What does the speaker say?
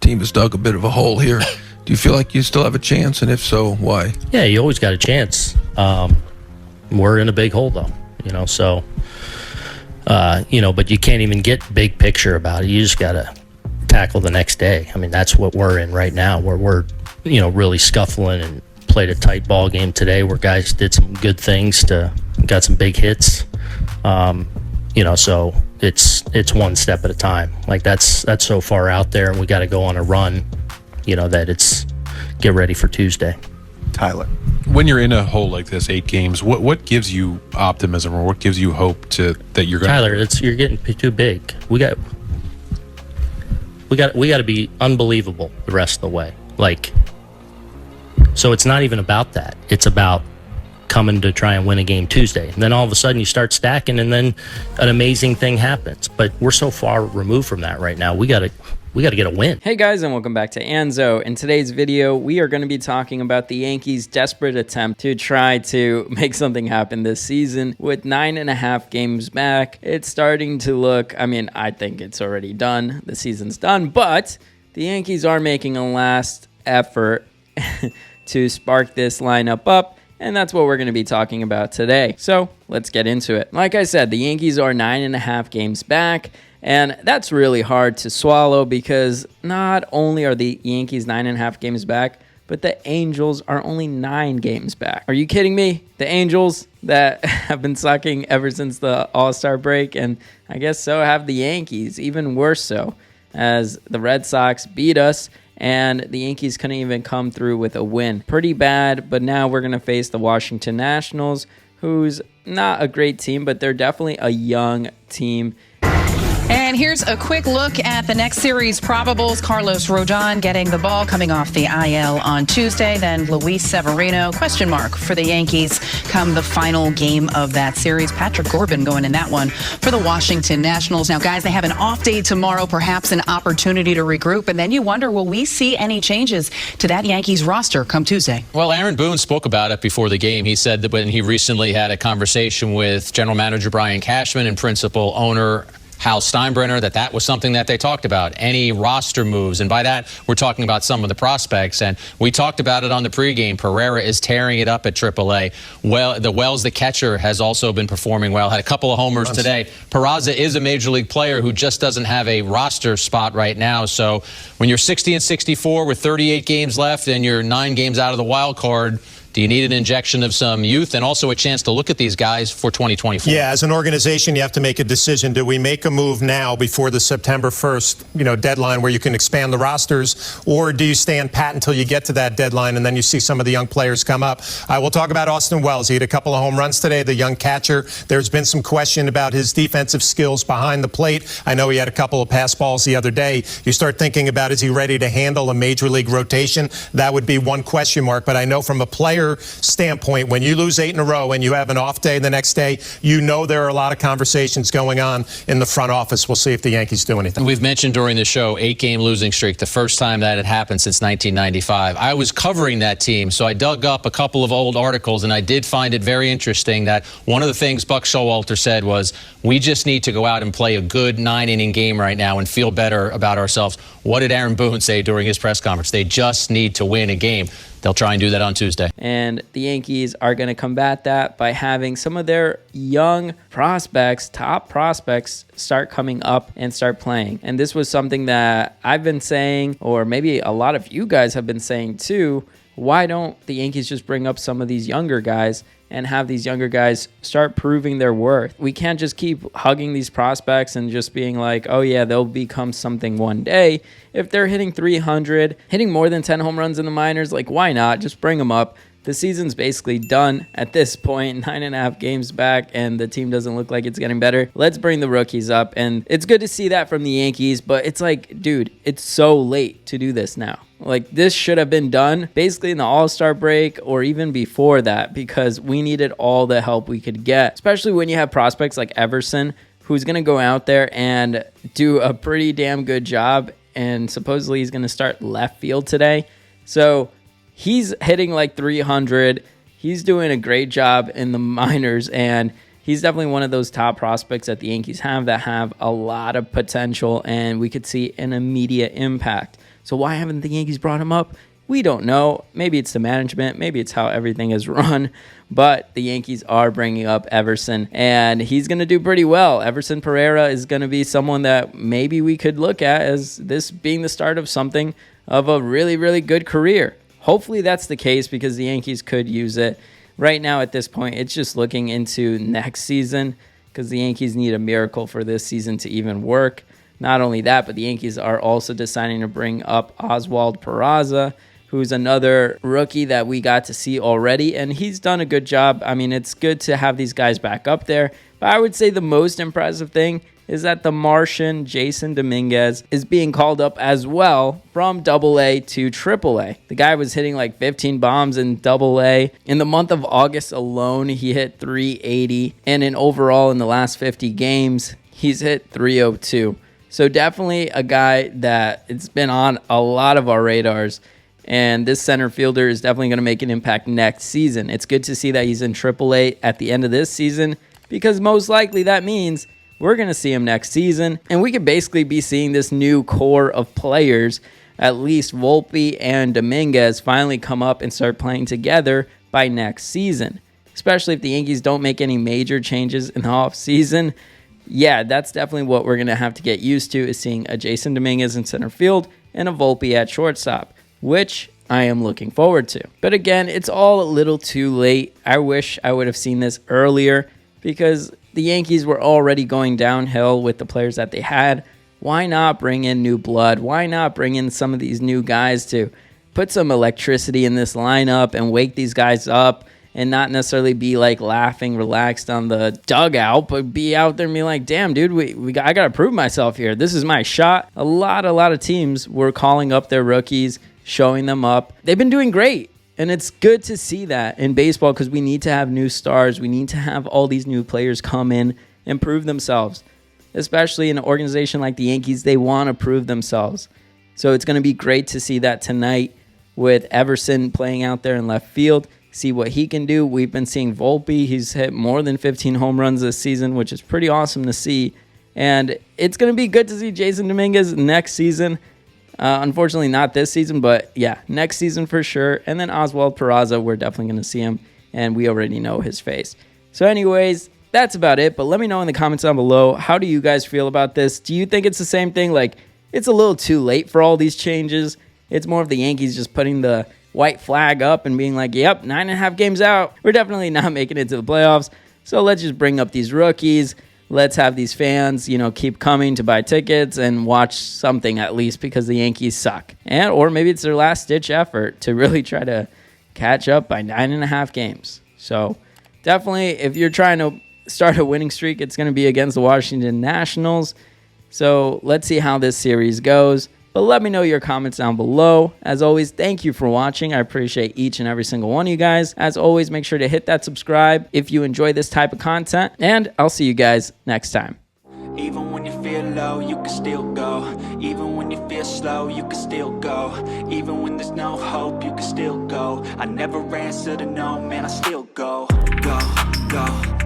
team has dug a bit of a hole here. Do you feel like you still have a chance, and if so, why? Yeah, you always got a chance. We're in a big hole, though, so, but you can't even get big picture about it. You just got to tackle the next day. I mean, that's what we're in right now, where we're, really scuffling and played a tight ball game today where guys did some good things got some big hits. So it's one step at a time. Like that's so far out there, and we got to go on a run, that it's get ready for Tuesday. Tyler, when you're in a hole like this, 8 games, what gives you optimism, or what gives you hope that you're going? Tyler, you're getting too big. We got to be unbelievable the rest of the way. So it's not even about that. It's about coming to try and win a game Tuesday. And then all of a sudden you start stacking, and then an amazing thing happens. But we're so far removed from that right now. We got to get a win. Hey guys, and welcome back to Anzo. In today's video, we are going to be talking about the Yankees' desperate attempt to try to make something happen this season. With 9.5 games back, it's starting to look, I think it's already done. The season's done, but the Yankees are making a last effort to spark this lineup up. And that's what we're going to be talking about today. So let's get into it. Like I said, the Yankees are 9.5 games back. And that's really hard to swallow because not only are the Yankees 9.5 games back, but the Angels are only 9 games back. Are you kidding me? The Angels that have been sucking ever since the All-Star break, and I guess so have the Yankees, even worse so, as the Red Sox beat us, and the Yankees couldn't even come through with a win. Pretty bad, but now we're going to face the Washington Nationals, who's not a great team, but they're definitely a young team. And here's a quick look at the next series probables. Carlos Rodon getting the ball coming off the IL on Tuesday. Then Luis Severino, question mark for the Yankees come the final game of that series. Patrick Corbin going in that one for the Washington Nationals. Now, guys, they have an off day tomorrow, perhaps an opportunity to regroup. And then you wonder, will we see any changes to that Yankees roster come Tuesday? Well, Aaron Boone spoke about it before the game. He said that when he recently had a conversation with general manager Brian Cashman and principal owner Hal Steinbrenner, that was something that they talked about, any roster moves. And by that, we're talking about some of the prospects. And we talked about it on the pregame. Pereira is tearing it up at AAA. Well, the Wells, the catcher, has also been performing well. Had a couple of homers today. Peraza is a major league player who just doesn't have a roster spot right now. So when you're 60-64 with 38 games left and you're 9 games out of the wild card, do you need an injection of some youth and also a chance to look at these guys for 2024? Yeah, as an organization, you have to make a decision. Do we make a move now before the September 1st, deadline where you can expand the rosters, or do you stand pat until you get to that deadline and then you see some of the young players come up? I will talk about Austin Wells. He had a couple of home runs today, the young catcher. There's been some question about his defensive skills behind the plate. I know he had a couple of pass balls the other day. You start thinking about, is he ready to handle a major league rotation? That would be one question mark. But I know from a player standpoint, when you lose 8 in a row and you have an off day the next day, there are a lot of conversations going on in the front office. We'll see if the Yankees do anything. We've mentioned during the show 8-game losing streak, the first time that had happened since 1995. I was covering that team, so I dug up a couple of old articles, and I did find it very interesting that one of the things Buck Showalter said was, we just need to go out and play a good 9-inning game right now and feel better about ourselves. What did Aaron Boone say during his press conference? They just need to win a game. They'll try and do that on Tuesday. And the Yankees are going to combat that by having some of their young prospects, top prospects, start coming up and start playing. And this was something that I've been saying, or maybe a lot of you guys have been saying too. Why don't the Yankees just bring up some of these younger guys and have these younger guys start proving their worth? We can't just keep hugging these prospects and just being like, oh yeah, they'll become something one day. If they're hitting 300, hitting more than 10 home runs in the minors, why not? Just bring them up. The season's basically done at this point, 9.5 games back, and the team doesn't look like it's getting better. Let's bring the rookies up, and it's good to see that from the Yankees, but it's dude, it's so late to do this now. This should have been done basically in the All-Star break or even before that, because we needed all the help we could get, especially when you have prospects like Everson, who's going to go out there and do a pretty damn good job, and supposedly he's going to start left field today. So he's hitting 300. He's doing a great job in the minors, and he's definitely one of those top prospects that the Yankees have that have a lot of potential, and we could see an immediate impact. So why haven't the Yankees brought him up? We don't know. Maybe it's the management. Maybe it's how everything is run. But the Yankees are bringing up Everson, and he's going to do pretty well. Everson Pereira is going to be someone that maybe we could look at as this being the start of something of a really, really good career. Hopefully that's the case because the Yankees could use it. Right now at this point, it's just looking into next season because the Yankees need a miracle for this season to even work. Not only that, but the Yankees are also deciding to bring up Oswald Peraza, who's another rookie that we got to see already, and he's done a good job. I mean, it's good to have these guys back up there, but I would say the most impressive thing is that the Martian, Jason Dominguez, is being called up as well from AA to AAA. The guy was hitting like 15 bombs in AA. In the month of August alone, he hit 380, and in overall in the last 50 games, he's hit 302. So definitely a guy that it's been on a lot of our radars. And this center fielder is definitely going to make an impact next season. It's good to see that he's in AAA at the end of this season because most likely that means we're going to see him next season. And we could basically be seeing this new core of players, at least Volpe and Dominguez, finally come up and start playing together by next season. Especially if the Yankees don't make any major changes in the offseason. Yeah, that's definitely what we're going to have to get used to is seeing a Jason Dominguez in center field and a Volpe at shortstop, which I am looking forward to. But again, it's all a little too late. I wish I would have seen this earlier because the Yankees were already going downhill with the players that they had. Why not bring in new blood? Why not bring in some of these new guys to put some electricity in this lineup and wake these guys up and not necessarily be like laughing, relaxed on the dugout, but be out there and be like, damn, dude, I got to prove myself here. This is my shot. A lot of teams were calling up their rookies, showing them up. They've been doing great. And it's good to see that in baseball because we need to have new stars. We need to have all these new players come in and prove themselves. Especially in an organization like the Yankees, they want to prove themselves. So it's going to be great to see that tonight with Everson playing out there in left field, see what he can do. We've been seeing Volpe. He's hit more than 15 home runs this season, which is pretty awesome to see. And it's going to be good to see Jason Dominguez next season. Unfortunately, not this season, but yeah, next season for sure. And then Oswald Peraza, we're definitely going to see him, and we already know his face. So anyways, that's about it. But let me know in the comments down below, how do you guys feel about this? Do you think it's the same thing? Like, it's a little too late for all these changes. It's more of the Yankees just putting the white flag up and being like, yep, 9.5 games out. We're definitely not making it to the playoffs. So let's just bring up these rookies. Let's have these fans, keep coming to buy tickets and watch something at least because the Yankees suck. Or maybe it's their last-ditch effort to really try to catch up by 9.5 games. So definitely, if you're trying to start a winning streak, it's going to be against the Washington Nationals. So let's see how this series goes. But let me know your comments down below. As always, thank you for watching. I appreciate each and every single one of you guys. As always, make sure to hit that subscribe if you enjoy this type of content. And I'll see you guys next time. Even when you feel low, you can still go. Even when you feel slow, you can still go. Even when there's no hope, you can still go. I never answer to no, man, I still go. Go, go.